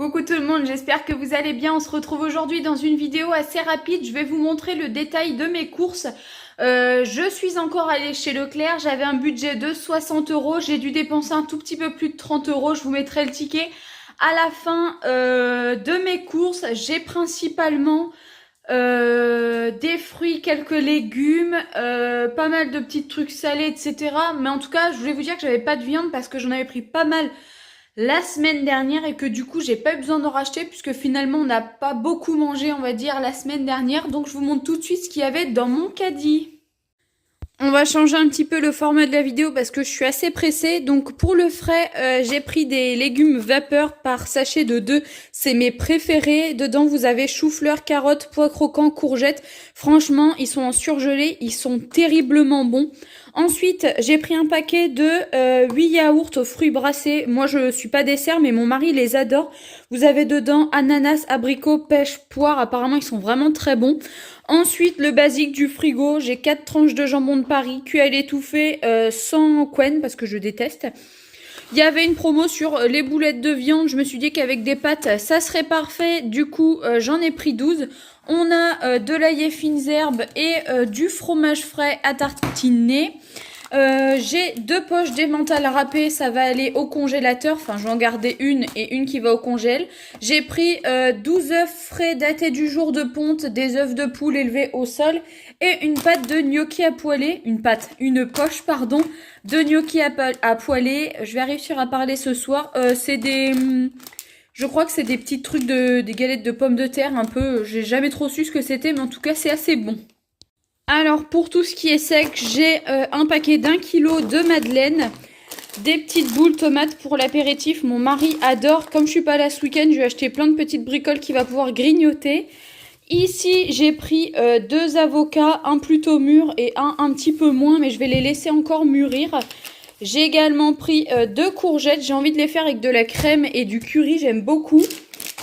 Coucou tout le monde, j'espère que vous allez bien. On se retrouve aujourd'hui dans une vidéo assez rapide. Je vais vous montrer le détail de mes courses. Je suis encore allée chez Leclerc. J'avais un budget de 60 euros. J'ai dû dépenser un tout petit peu plus de 30 euros. Je vous mettrai le ticket à la fin de mes courses. J'ai principalement des fruits, quelques légumes, pas mal de petits trucs salés, etc. Mais en tout cas, je voulais vous dire que j'avais pas de viande parce que j'en avais pris pas mal la semaine dernière et que du coup j'ai pas eu besoin d'en racheter puisque finalement on n'a pas beaucoup mangé, on va dire, la semaine dernière. Donc je vous montre tout de suite ce qu'il y avait dans mon caddie. On va changer un petit peu le format de la vidéo parce que je suis assez pressée. Donc pour le frais, j'ai pris des légumes vapeur par sachet de 2. C'est mes préférés. Dedans, vous avez chou-fleur, carottes, pois croquants, courgettes. Franchement, ils sont en surgelé. Ils sont terriblement bons. Ensuite, j'ai pris un paquet de 8 yaourts aux fruits brassés. Moi, je suis pas dessert, mais mon mari les adore. Vous avez dedans ananas, abricot, pêche, poire. Apparemment, ils sont vraiment très bons. Ensuite, le basique du frigo, j'ai 4 tranches de jambon de Paris cuit à l'étouffée sans quen parce que je déteste. Il y avait une promo sur les boulettes de viande, je me suis dit qu'avec des pâtes, ça serait parfait. Du coup, j'en ai pris 12. On a de l'ail fines herbes et du fromage frais à tartiner. J'ai 2 poches d'emmental râpé, ça va aller au congélateur. Enfin, je vais en garder une et une qui va au congèle. J'ai pris 12 œufs frais datés du jour de ponte, des œufs de poule élevés au sol et une pâte de gnocchi à poêler. Une poche, pardon, de gnocchi à poêler. Je vais réussir à parler ce soir. C'est des... Je crois que c'est des petits trucs des galettes de pommes de terre un peu. J'ai jamais trop su ce que c'était, mais en tout cas, c'est assez bon. Alors, pour tout ce qui est sec, j'ai un paquet d'1 kilo de madeleine, des petites boules tomates pour l'apéritif. Mon mari adore. Comme je suis pas là ce week-end, je vais acheter plein de petites bricoles qu'il va pouvoir grignoter. Ici, j'ai pris 2 avocats, un plutôt mûr et un petit peu moins, mais je vais les laisser encore mûrir. J'ai également pris 2 courgettes. J'ai envie de les faire avec de la crème et du curry, j'aime beaucoup.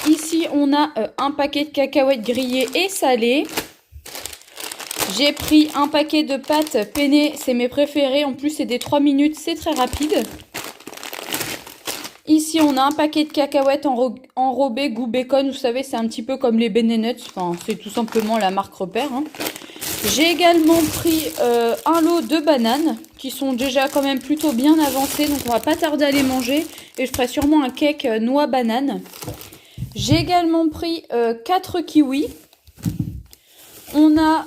Ici, on a un paquet de cacahuètes grillées et salées. J'ai pris un paquet de pâtes penne, c'est mes préférés. En plus, c'est des 3 minutes, c'est très rapide. Ici, on a un paquet de cacahuètes enrobées goût bacon. Vous savez, c'est un petit peu comme les Ben Nuts. Enfin, c'est tout simplement la marque repère. Hein. J'ai également pris un lot de bananes qui sont déjà quand même plutôt bien avancées. Donc, on va pas tarder à les manger. Et je ferai sûrement un cake noix banane. J'ai également pris 4 kiwis. On a,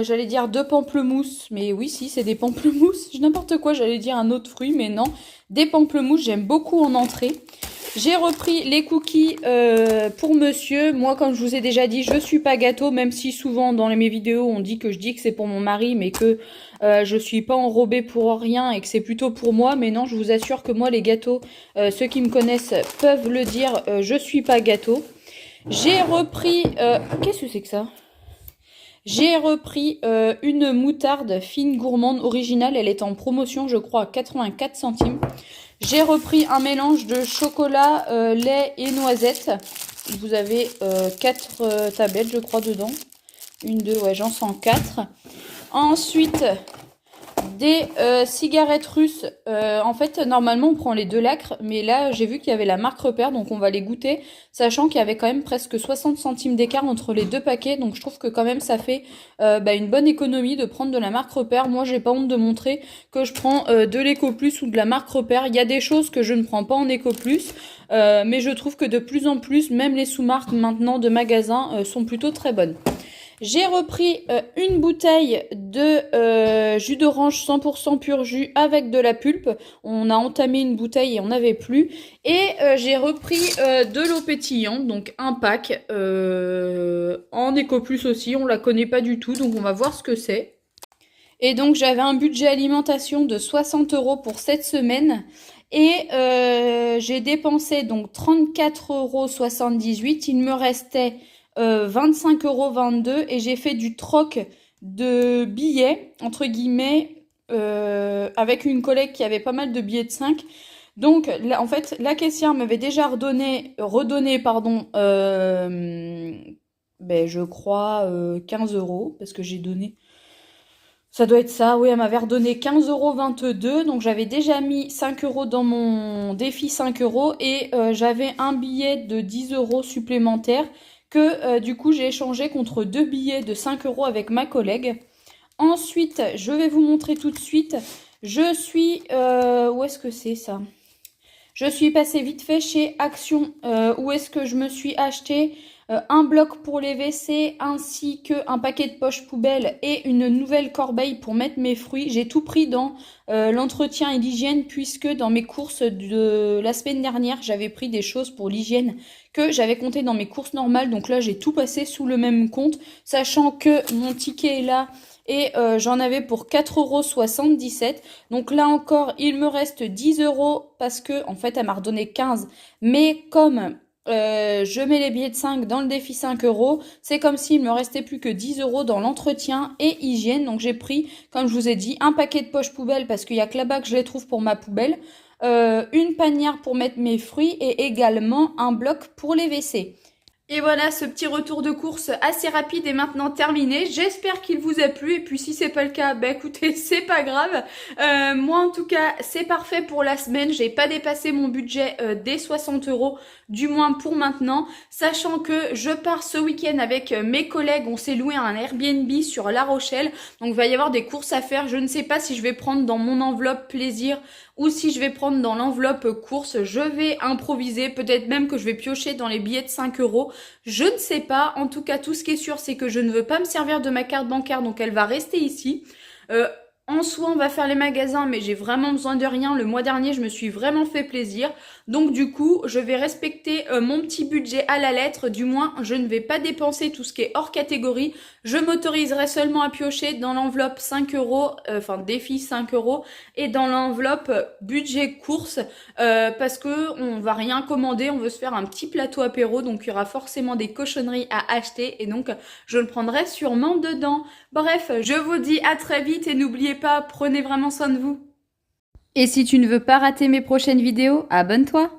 j'allais dire 2 pamplemousses, mais oui, si, c'est des pamplemousses. N'importe quoi, j'allais dire un autre fruit, mais non. Des pamplemousses, j'aime beaucoup en entrée. J'ai repris les cookies pour monsieur. Moi, comme je vous ai déjà dit, je suis pas gâteau, même si souvent dans mes vidéos, on dit que je dis que c'est pour mon mari, mais que je suis pas enrobée pour rien et que c'est plutôt pour moi. Mais non, je vous assure que moi, les gâteaux, ceux qui me connaissent peuvent le dire, je suis pas gâteau. J'ai repris... qu'est-ce que c'est que ça ? J'ai repris une moutarde fine gourmande originale. Elle est en promotion, je crois, à 84 centimes. J'ai repris un mélange de chocolat, lait et noisettes. Vous avez 4 tablettes, je crois, dedans. 1, 2, ouais, j'en sens 4. Ensuite, des cigarettes russes. En fait, normalement, on prend les 2 lacres. Mais là, j'ai vu qu'il y avait la marque repère. Donc, on va les goûter. Sachant qu'il y avait quand même presque 60 centimes d'écart entre les 2 paquets. Donc, je trouve que quand même, ça fait une bonne économie de prendre de la marque repère. Moi, j'ai pas honte de montrer que je prends de l'Eco Plus ou de la marque repère. Il y a des choses que je ne prends pas en Eco Plus. Mais je trouve que de plus en plus, même les sous-marques maintenant de magasins sont plutôt très bonnes. J'ai repris une bouteille de jus d'orange 100% pur jus avec de la pulpe. On a entamé une bouteille et on n'avait plus. Et j'ai repris de l'eau pétillante, donc un pack en Eco Plus aussi. On la connaît pas du tout, donc on va voir ce que c'est. Et donc j'avais un budget alimentation de 60 euros pour cette semaine. Et j'ai dépensé donc 34,78 €. Il me restait 25,22 € et j'ai fait du troc de billets, entre guillemets, avec une collègue qui avait pas mal de billets de 5. Donc, là, en fait, la caissière m'avait déjà redonné, je crois, 15 € parce que j'ai donné... Ça doit être ça, oui, elle m'avait redonné 15,22 €, donc j'avais déjà mis 5 € dans mon défi 5 € et j'avais un billet de 10 € supplémentaire que du coup j'ai échangé contre deux billets de 5 € avec ma collègue. Ensuite, je vais vous montrer tout de suite, je suis... où est-ce que c'est ça? Je suis passée vite fait chez Action, où est-ce que je me suis acheté un bloc pour les WC ainsi qu'un paquet de poches poubelles et une nouvelle corbeille pour mettre mes fruits. J'ai tout pris dans l'entretien et l'hygiène puisque dans mes courses de la semaine dernière, j'avais pris des choses pour l'hygiène que j'avais compté dans mes courses normales. Donc là, j'ai tout passé sous le même compte, sachant que mon ticket est là et j'en avais pour 4,77 €. Donc là encore, il me reste 10 € parce que en fait, elle m'a redonné 15. Mais comme je mets les billets de 5 dans le défi 5 €, c'est comme s'il me restait plus que 10 € dans l'entretien et hygiène. Donc j'ai pris, comme je vous ai dit, un paquet de poches poubelles parce qu'il y a que là-bas que je les trouve pour ma poubelle, une panière pour mettre mes fruits et également un bloc pour les WC. Et voilà, ce petit retour de course assez rapide est maintenant terminé. J'espère qu'il vous a plu. Et puis si c'est pas le cas, bah écoutez, c'est pas grave. Moi en tout cas, c'est parfait pour la semaine. J'ai pas dépassé mon budget des 60 €, du moins pour maintenant. Sachant que je pars ce week-end avec mes collègues. On s'est loué un Airbnb sur La Rochelle. Donc il va y avoir des courses à faire. Je ne sais pas si je vais prendre dans mon enveloppe plaisir ou si je vais prendre dans l'enveloppe course. Je vais improviser. Peut-être même que je vais piocher dans les billets de 5 €. Je ne sais pas. En tout cas, tout ce qui est sûr, c'est que je ne veux pas me servir de ma carte bancaire, donc elle va rester ici. En soi, on va faire les magasins, mais j'ai vraiment besoin de rien. Le mois dernier, je me suis vraiment fait plaisir. Donc du coup, je vais respecter mon petit budget à la lettre. Du moins, je ne vais pas dépenser tout ce qui est hors catégorie. Je m'autoriserai seulement à piocher dans l'enveloppe 5 €, enfin défi 5 € et dans l'enveloppe budget course parce que on va rien commander. On veut se faire un petit plateau apéro, donc il y aura forcément des cochonneries à acheter et donc je le prendrai sûrement dedans. Bref, je vous dis à très vite et n'oubliez pas, prenez vraiment soin de vous. Et si tu ne veux pas rater mes prochaines vidéos, abonne-toi.